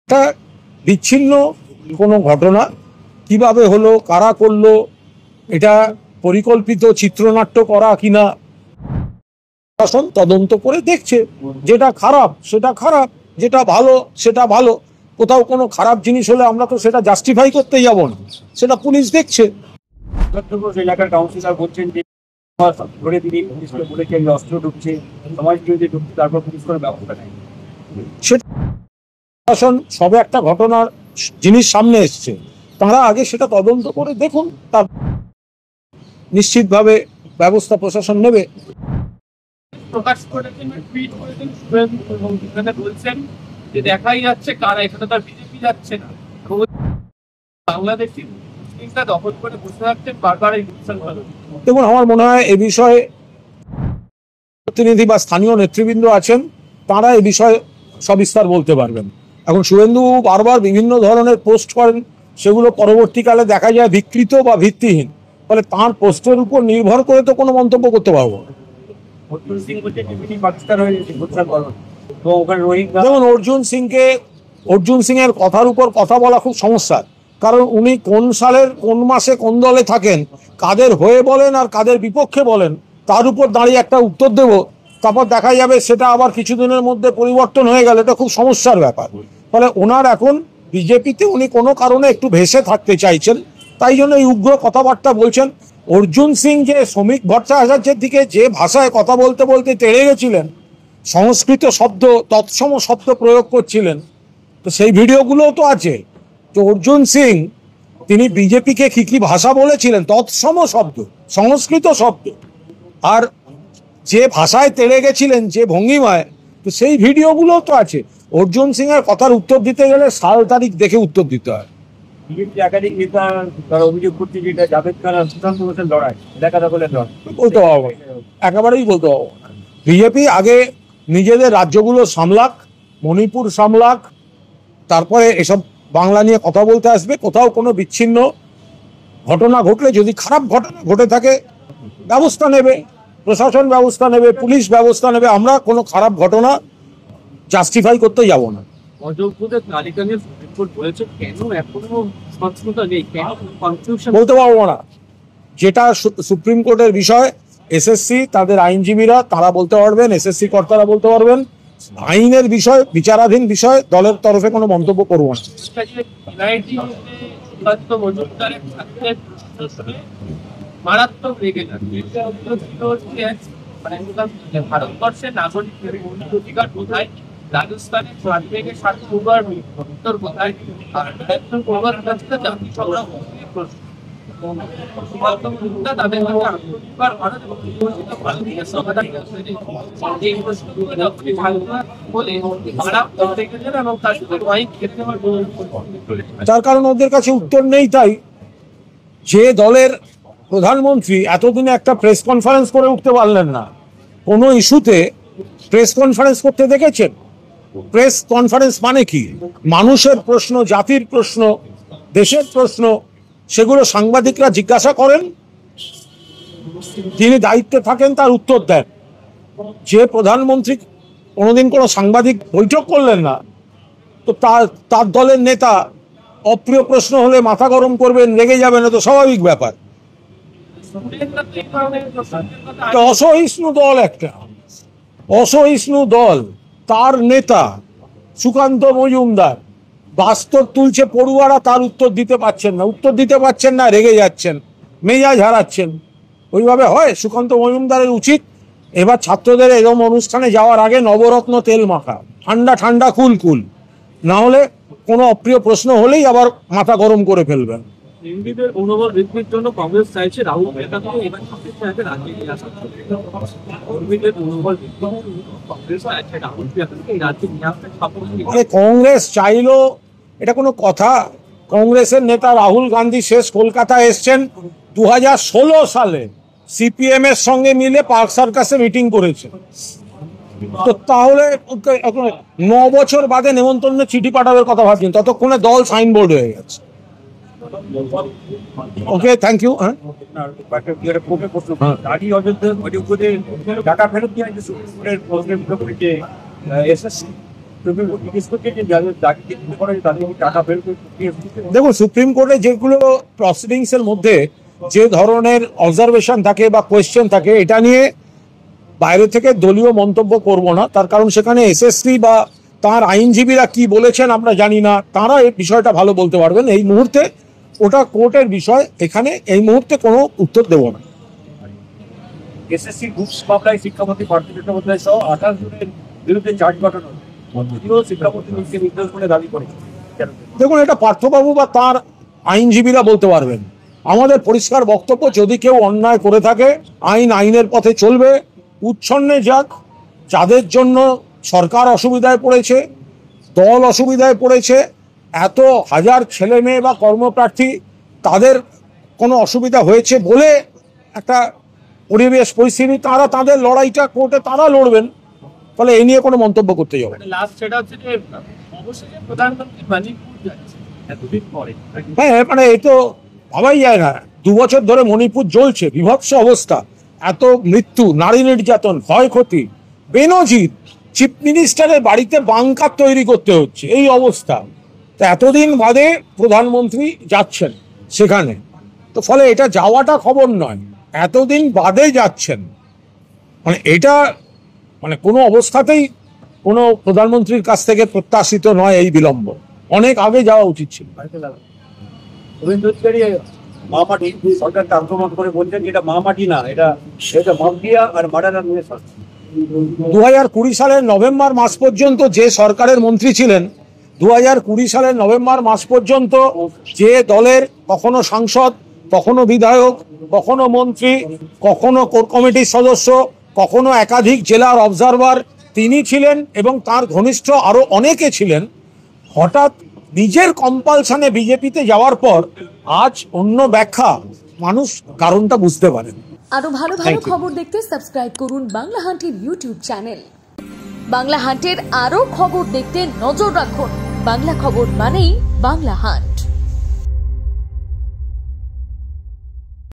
এটা বিচ্ছিন্ন কোনো ঘটনা, কিভাবে হলো, কারা করলো, এটা পরিকল্পিত চিত্রনাট্য করা কিনা প্রশাসন তদন্ত করে দেখছে। যেটা খারাপ সেটা খারাপ, যেটা ভালো সেটা ভালো। কোথাও কোনো খারাপ জিনিস হলে আমরা তো সেটা জাস্টিফাই করতে যাব না, সেটা পুলিশ দেখছে। এলাকার কাউন্সিলর বলছেন যে ধরে তিনি পুলিশকে বলেছেন অস্ত্র ঢুকছে, সমাজ বিরোধী ঢুকছে, তারপর পুলিশ করে ব্যবস্থা নেয়। সেটা প্রশাসন সবে একটা ঘটনার জিনিস সামনে এসছে, তারা আগে সেটা তদন্ত করে দেখুন, তার নিশ্চিতভাবে ব্যবস্থা প্রশাসন নেবে। প্রকাশ করেছেন, টুইট করেছেন শুভেন্দু এবং এখানে বলছেন যে দেখাই যাচ্ছে কারা এখানে, তার বিজেপি যাচ্ছে না, বাংলাদেশি মুসলিমরা দখল করে বসে থাকছেন বারবার এই মুসলমান। দেখুন, আমার মনে হয় এ বিষয়ে প্রতিনিধি বা স্থানীয় নেতৃবৃন্দ আছেন, তারা এ বিষয়ে সবিস্তার বলতে পারবেন। এখন শুভেন্দু বারবার বিভিন্ন ধরনের পোস্ট করেন, সেগুলো পরবর্তীকালে দেখা যায় বিকৃত বা ভিত্তিহীন, ফলে তাঁর পোস্টের উপর নির্ভর করে তো কোনো মন্তব্য করতে পারবো না। যেমন অর্জুন সিং এর কথার উপর কথা বলা খুব সমস্যা, কারণ উনি কোন সালের কোন মাসে কোন দলে থাকেন, কাদের হয়ে বলেন আর কাদের বিপক্ষে বলেন, তার উপর দাঁড়িয়ে একটা উত্তর দেব, তারপর দেখা যাবে সেটা আবার কিছুদিনের মধ্যে পরিবর্তন হয়ে গেলে এটা খুব সমস্যার ব্যাপার। ফলে ওনার এখন বিজেপিতে উনি কোনো কারণে একটু ভেসে থাকতে চাইছেন, তাই জন্য এই উগ্র কথাবার্তা বলছেন। অর্জুন সিং যে শ্রমিক ভট্টাচার্যের দিকে যে ভাষায় কথা বলতে বলতে তেড়ে গেছিলেন, সংস্কৃত শব্দ তৎসম শব্দ প্রয়োগ করছিলেন, তো সেই ভিডিওগুলোও তো আছে। তো অর্জুন সিং তিনি বিজেপিকে কি কি ভাষা বলেছিলেন, তৎসম শব্দ, সংস্কৃত শব্দ, আর যে ভাষায় তেড়ে গেছিলেন, যে ভঙ্গিমায়, তো সেই ভিডিওগুলোও তো আছে। অর্জুন সিং এর কথার উত্তর দিতে গেলে সাল তারিখ দেখে উত্তর দিতে হয়। একাধিক নেতা তারা অভিযোগ করছে যে এটা জাভেদ খান আর সুশান্ত ঘোষের লড়াই, এলাকা দখলের লড়াই। বলতে পারবো, একেবারেই বলতে পারবো। বিজেপি আগে নিজেদের রাজ্যগুলো সামলাক, মণিপুর সামলাক, তারপরে এসব বাংলা নিয়ে কথা বলতে আসবে। কোথাও কোনো বিচ্ছিন্ন ঘটনা ঘটলে, যদি খারাপ ঘটনা ঘটে থাকে, ব্যবস্থা নেবে প্রশাসন, ব্যবস্থা নেবে পুলিশ, ব্যবস্থা নেবে। আমরা কোনো খারাপ ঘটনা জাস্টিফাই করতে যাব না। অযোগ্যদের তালিকা নিয়ে সুপ্রিম কোর্ট বলেছে, কেন এখনো স্বচ্ছতা নেই, কেন কনফিউশন বলতে পারবো না। যেটা সুপ্রিম কোর্টের বিষয়, এসএসসি তাদের আইনজীবীরা তারা বলতে পারবেন, এসএসসি কর্তারা বলতে পারবেন। আইনের বিষয়, বিচারাধীন বিষয়, দলের তরফে কোনো মন্তব্য করবো না। মারাত্মক রেগে ভারতবর্ষের নাগরিকের অধিকার কোথায়, রাজস্থানের 60 থেকে 60 উত্তর কোথায়, আর জাতি সংগ্রাম তাদের তার কারণ ওদের কাছে উত্তর নেই। তাই যে দলের প্রধানমন্ত্রী এতদিনে একটা প্রেস কনফারেন্স করে উঠতে পারলেন না, কোনো ইস্যুতে প্রেস কনফারেন্স করতে দেখেছেন? প্রেস কনফারেন্স মানে কি? মানুষের প্রশ্ন, জাতির প্রশ্ন, দেশের প্রশ্ন, সেগুলো সাংবাদিকরা জিজ্ঞাসা করেন, যিনি দায়িত্বে থাকেন তার উত্তর দেন। যে প্রধানমন্ত্রী কোনোদিন কোনো সাংবাদিক বৈঠক করলেন না, তো তার দলের নেতা অপ্রিয় প্রশ্ন হলে মাথা গরম করবেন, রেগে যাবেন, তো স্বাভাবিক ব্যাপার। অসহিষ্ণু দল, একটা অসহিষ্ণু দল, তার নেতা সুকান্ত মজুমদার বাস্তব তুলছে, পড়ুয়ারা তার উত্তর দিতে পারছেন না, রেগে যাচ্ছেন, মেজাজ হারাচ্ছেন। ওইভাবে হয়? সুকান্ত মজুমদারের উচিত এবার ছাত্রদের এরকম অনুষ্ঠানে যাওয়ার আগে নবরত্ন তেল মাখা, ঠান্ডা ঠান্ডা কুল কুল, না হলে কোনো অপ্রিয় প্রশ্ন হলেই আবার মাথা গরম করে ফেলবেন। হিন্দুদের মনোবল বৃদ্ধির জন্য কংগ্রেস চাইছে রাহুল কংগ্রেস চাইলো, এটা কোনো কথা? কংগ্রেসের নেতা রাহুল গান্ধী শেষ কলকাতায় এসছেন 2016 সালে, সিপিএম এর সঙ্গে মিলে পার্ক সার্কাসে মিটিং করেছে। তো তাহলে 9 বছর বাদে নেমন্তন্ন চিঠি পাঠানোর কথা ভাবছেন, ততক্ষণে দল সাইনবোর্ড হয়ে গেছে। ওকে, থ্যাংক ইউ। টাকা ফেরত দিয়ে এসএসসি সুপ্রিম কোর্ট জিজ্ঞেস করছে যে যাদের চাকরি করে তাদের টাকা বের করে দেখুন, সুপ্রিম কোর্টে যেগুলো প্রসিডিংস এর মধ্যে যে ধরনের অবজারভেশন থাকে বা কোয়েশ্চেন থাকে, এটা নিয়ে বাইরে থেকে দলীয় মন্তব্য করব না। তার কারণ সেখানে এসএসসি বা তার আইনজীবীরা কি বলেছেন আমরা জানি না, তারা এই বিষয়টা ভালো বলতে পারবেন। এই মুহূর্তে ওটা কোর্টের বিষয়, এখানে এই মুহূর্তে কোনো উত্তর দেব না। এসএসসি গ্রুপস মামলায় শিক্ষামন্ত্রী পার্থ চট্টোপাধ্যায় সহ 28 জনের বিরুদ্ধে চার্জ গঠন হয়েছে। মন্ত্রীও শিক্ষামন্ত্রীকে নির্দেশ বলে দাবি করেছে। দেখুন, এটা পার্থবাবু বা তার আইনজীবীরা বলতে পারবেন। আমাদের পরিষ্কার বক্তব্য, যদি কেউ অন্যায় করে থাকে আইন আইনের পথে চলবে, উচ্ছন্নে যাক। যাদের জন্য সরকার অসুবিধায় পড়েছে, দল অসুবিধায় পড়েছে, এত হাজার ছেলে মেয়ে বা কর্মপ্রার্থী তাদের কোনো অসুবিধা হয়েছে বলে একটা পরিবেশ পরিস্থিতি, তারা তাদের লড়াইটা কোর্টে তারা লড়বেন। ফলে এই নিয়ে কোনো মন্তব্য করতে যাবে না। লাস্ট সেটা হচ্ছে যে অবশ্যই প্রধানমন্ত্রী মণিপুর যাচ্ছে এতদিন পরে। হ্যাঁ, মানে এই তো ভাবাই যায় না। 2 বছর ধরে মণিপুর জ্বলছে, বিভৎস অবস্থা, এত মৃত্যু, নারী নির্যাতন, ক্ষয়ক্ষতি, বেনজির। চিফ মিনিস্টারের বাড়িতে বাংকার তৈরি করতে হচ্ছে, এই অবস্থা। তো এতদিন বাদে প্রধানমন্ত্রী যাচ্ছেন সেখানে, তো ফলে এটা যাওয়াটা খবর নয়, এতদিন বাদে যাচ্ছেন, মানে এটা মানে কোনো অবস্থাতেই কোনো প্রধানমন্ত্রীর কাছ থেকে প্রত্যাশিত নয় এই বিলম্ব। অনেক আগে যাওয়া উচিত ছিল। রবীন্দ্র অধিকারী মামাটি সরকারকে আক্রমণ করে বলছেন যে এটা মামাটি না, এটা মাফিয়া আর মার্ডারার নিয়ে সরকার। 2020 সালের নভেম্বর মাস পর্যন্ত যে সরকারের মন্ত্রী ছিলেন, 2020 সালের নভেম্বর মাস পর্যন্ত যে দলের কখনো সাংসদ, কখনো বিধায়ক, কখনো মন্ত্রী, কখনো কোর কমিটির সদস্য, কখনো একাধিক জেলার অবজারভার তিনি ছিলেন এবং তার ঘনিষ্ঠ আরো অনেকে ছিলেন, হঠাৎ নিজের কম্পালশনে বিজেপিতে যাওয়ার পর আজ অন্য ব্যাখ্যা, মানুষ কারণটা বুঝতে পারেন। আরো ভালো ভালো খবর দেখতে সাবস্ক্রাইব করুন বাংলা হান্টের ইউটিউব চ্যানেল। বাংলা হান্টের আরো খবর দেখতে নজর রাখুন। বাংলা খবর মানেই বাংলা হান্ট।